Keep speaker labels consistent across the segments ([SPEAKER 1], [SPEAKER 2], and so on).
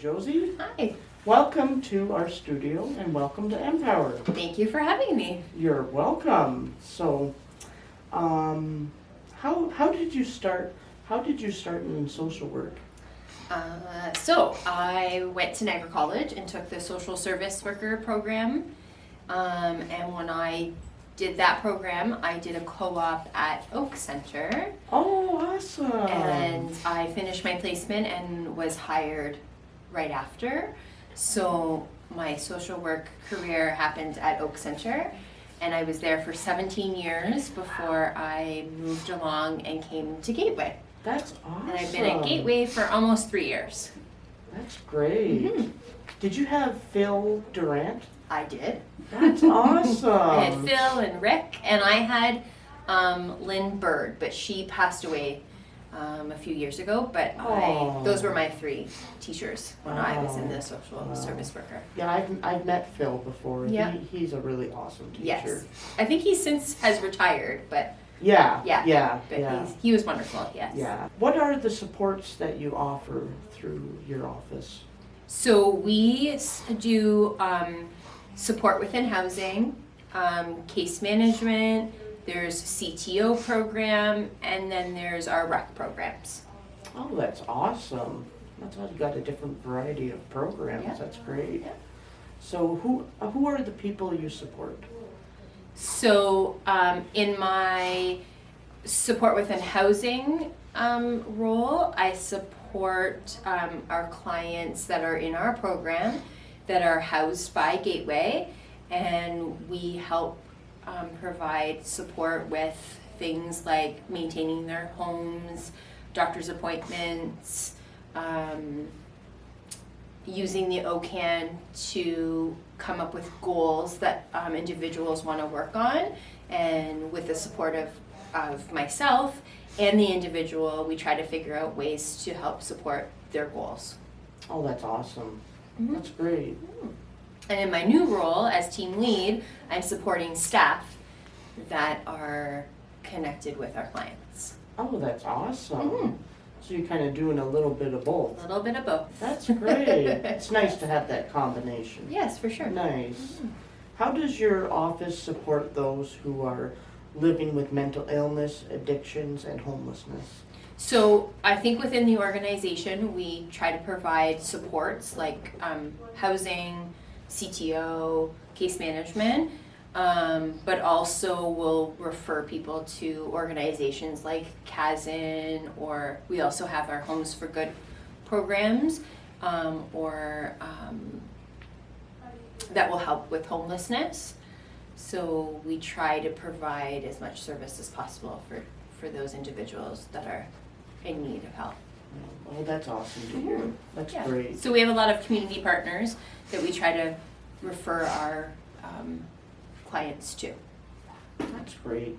[SPEAKER 1] Josie.
[SPEAKER 2] Hi.
[SPEAKER 1] Welcome to our studio and welcome to Empower.
[SPEAKER 2] Thank you for having me.
[SPEAKER 1] You're welcome. So, how did you start? How did you start in social work?
[SPEAKER 2] So I went to Niagara College and took the social service worker program. And when I did that program, I did a co-op at Oak Center.
[SPEAKER 1] Oh, awesome.
[SPEAKER 2] And I finished my placement and was hired right after. So my social work career happened at Oak Center, and I was there for 17 years before I moved along and came to Gateway.
[SPEAKER 1] That's awesome.
[SPEAKER 2] And I've been at Gateway for almost 3 years.
[SPEAKER 1] That's great.
[SPEAKER 2] Mm-hmm.
[SPEAKER 1] Did you have Phil Durant?
[SPEAKER 2] I did.
[SPEAKER 1] That's awesome.
[SPEAKER 2] I had Phil and Rick, and I had Lynn Bird, but she passed away a few years ago. But those were my 3 teachers when I was in the social service worker.
[SPEAKER 1] Yeah, I've met Phil before.
[SPEAKER 2] Yeah.
[SPEAKER 1] He's a really awesome teacher.
[SPEAKER 2] Yes, I think he since has retired, but
[SPEAKER 1] Yeah.
[SPEAKER 2] but he was wonderful. Yes.
[SPEAKER 1] Yeah. What are the supports that you offer through your office?
[SPEAKER 2] So we do support within housing, case management, there's CTO program, and then there's our rec programs.
[SPEAKER 1] Oh, that's awesome. That's how you got a different variety of programs.
[SPEAKER 2] Yeah.
[SPEAKER 1] That's great.
[SPEAKER 2] Yeah.
[SPEAKER 1] So who are the people you support?
[SPEAKER 2] So in my support within housing role, I support our clients that are in our program that are housed by Gateway, and we help provide support with things like maintaining their homes, doctor's appointments, using the OCAN to come up with goals that individuals want to work on, and with the support of myself and the individual, we try to figure out ways to help support their goals.
[SPEAKER 1] Oh, that's awesome.
[SPEAKER 2] Mm-hmm.
[SPEAKER 1] That's great.
[SPEAKER 2] And in my new role as team lead, I'm supporting staff that are connected with our clients.
[SPEAKER 1] Oh, that's awesome.
[SPEAKER 2] Mm-hmm.
[SPEAKER 1] So you're kind of doing a little bit of both.
[SPEAKER 2] A little bit of both.
[SPEAKER 1] That's great. It's nice to have that combination.
[SPEAKER 2] Yes, for sure.
[SPEAKER 1] Nice.
[SPEAKER 2] Mm-hmm.
[SPEAKER 1] How does your office support those who are living with mental illness, addictions, and homelessness?
[SPEAKER 2] So I think within the organization, we try to provide supports like housing, CTO, case management, but also we'll refer people to organizations like CASN, or we also have our Homes for Good programs, or that will help with homelessness. So we try to provide as much service as possible for those individuals that are in need of help.
[SPEAKER 1] Oh, that's awesome to hear. That's great.
[SPEAKER 2] So we have a lot of community partners that we try to refer our clients to.
[SPEAKER 1] That's great.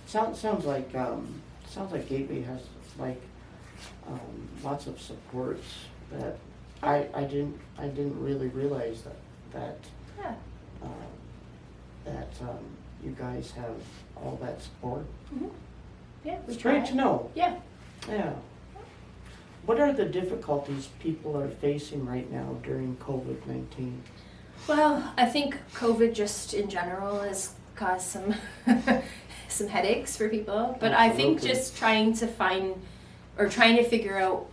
[SPEAKER 1] Sounds like Gateway has like lots of supports that I didn't really realize that you guys have all that support.
[SPEAKER 2] Mm-hmm. Yeah,
[SPEAKER 1] It's great to know.
[SPEAKER 2] Yeah.
[SPEAKER 1] Yeah. What are the difficulties people are facing right now during COVID-19?
[SPEAKER 2] Well, I think COVID just in general has caused some some headaches for people, but I think just trying to figure out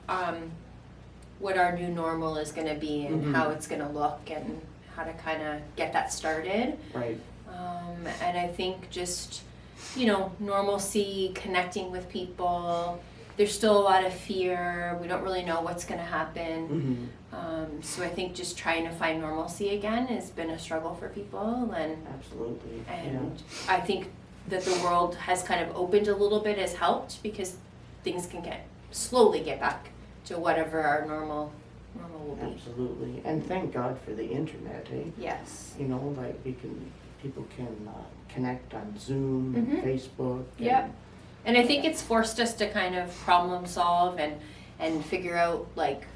[SPEAKER 2] what our new normal is going to be and how it's going to look and how to kind of get that started.
[SPEAKER 1] Right.
[SPEAKER 2] And I think just, normalcy, connecting with people. There's still a lot of fear. We don't really know what's going to happen.
[SPEAKER 1] Mm-hmm.
[SPEAKER 2] So I think just trying to find normalcy again has been a struggle for people.
[SPEAKER 1] Absolutely.
[SPEAKER 2] And I think that the world has kind of opened a little bit has helped, because things can slowly get back to whatever our normal will be.
[SPEAKER 1] Absolutely. And thank God for the internet, eh?
[SPEAKER 2] Yes.
[SPEAKER 1] Like people can connect on Zoom and Facebook.
[SPEAKER 2] Yep. And I think it's forced us to kind of problem solve and figure out like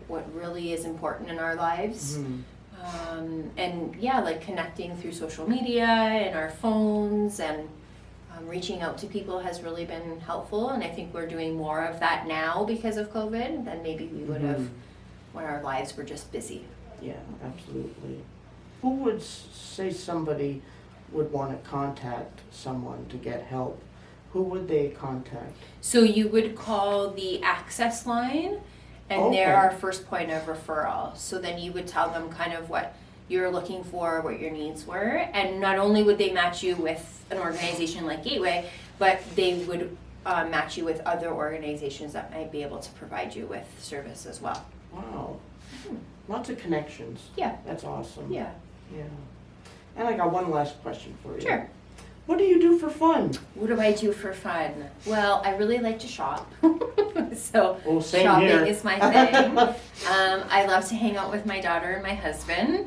[SPEAKER 2] what really is important in our lives.
[SPEAKER 1] Mm-hmm.
[SPEAKER 2] Like connecting through social media and our phones and reaching out to people has really been helpful. And I think we're doing more of that now because of COVID than maybe we would have when our lives were just busy.
[SPEAKER 1] Yeah, absolutely. Who would say somebody would want to contact someone to get help? Who would they contact?
[SPEAKER 2] So you would call the access line, and they're
[SPEAKER 1] Okay.
[SPEAKER 2] our first point of referral. So then you would tell them kind of what you're looking for, what your needs were, and not only would they match you with an organization like Gateway, but they would match you with other organizations that might be able to provide you with service as well.
[SPEAKER 1] Wow. Lots of connections.
[SPEAKER 2] Yeah.
[SPEAKER 1] That's awesome.
[SPEAKER 2] Yeah.
[SPEAKER 1] Yeah. And I got one last question for you.
[SPEAKER 2] Sure.
[SPEAKER 1] What do you do for fun?
[SPEAKER 2] What do I do for fun? Well, I really like to shop. So
[SPEAKER 1] Well, same
[SPEAKER 2] shopping
[SPEAKER 1] here.
[SPEAKER 2] is my thing. I love to hang out with my daughter and my husband.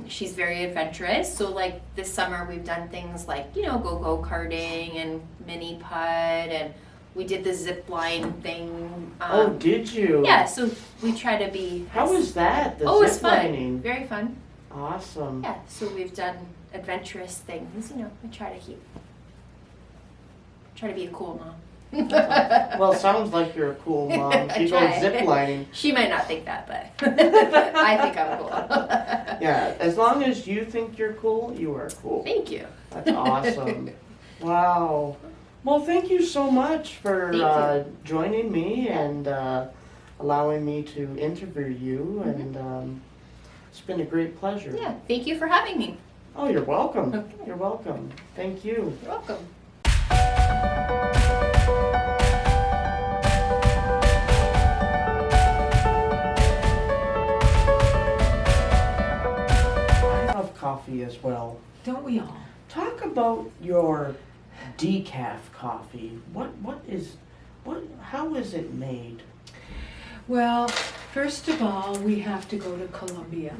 [SPEAKER 2] She's very adventurous. So like this summer we've done things like, go karting and mini putt, and we did the zip line thing.
[SPEAKER 1] Oh, did you?
[SPEAKER 2] Yeah, so we try to be.
[SPEAKER 1] How was that? The
[SPEAKER 2] Oh, it's
[SPEAKER 1] zip
[SPEAKER 2] fun.
[SPEAKER 1] lining.
[SPEAKER 2] Very fun.
[SPEAKER 1] Awesome.
[SPEAKER 2] Yeah, so we've done adventurous things. I try to be a cool mom.
[SPEAKER 1] Well, sounds like you're a cool mom.
[SPEAKER 2] I
[SPEAKER 1] She
[SPEAKER 2] try.
[SPEAKER 1] goes zip lining.
[SPEAKER 2] She might not think that, but I think I'm cool.
[SPEAKER 1] Yeah, as long as you think you're cool, you are cool.
[SPEAKER 2] Thank you.
[SPEAKER 1] That's awesome. Wow. Well, thank you so much for
[SPEAKER 2] Thank you.
[SPEAKER 1] joining me and allowing me to interview you. And it's been a great pleasure.
[SPEAKER 2] Yeah, thank you for having me.
[SPEAKER 1] Oh, you're welcome.
[SPEAKER 2] Okay.
[SPEAKER 1] You're welcome. Thank you.
[SPEAKER 2] You're welcome.
[SPEAKER 1] I love coffee as well.
[SPEAKER 3] Don't we all?
[SPEAKER 1] Talk about your decaf coffee. How is it made?
[SPEAKER 3] Well, first of all, we have to go to Colombia.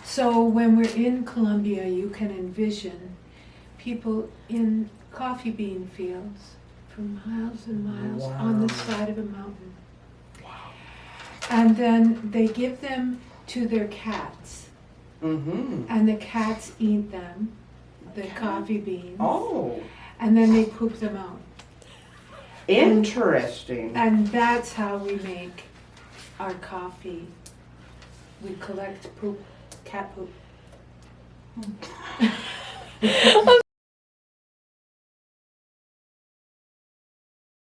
[SPEAKER 3] So when we're in Colombia, you can envision people in coffee bean fields for miles and miles on the
[SPEAKER 1] Wow.
[SPEAKER 3] side of a mountain. And then they give them to their cats,
[SPEAKER 1] Mm-hmm.
[SPEAKER 3] and the cats eat them, the coffee beans,
[SPEAKER 1] Oh,
[SPEAKER 3] and then they poop them out.
[SPEAKER 1] interesting.
[SPEAKER 3] And that's how we make our coffee. We collect poop, cat poop.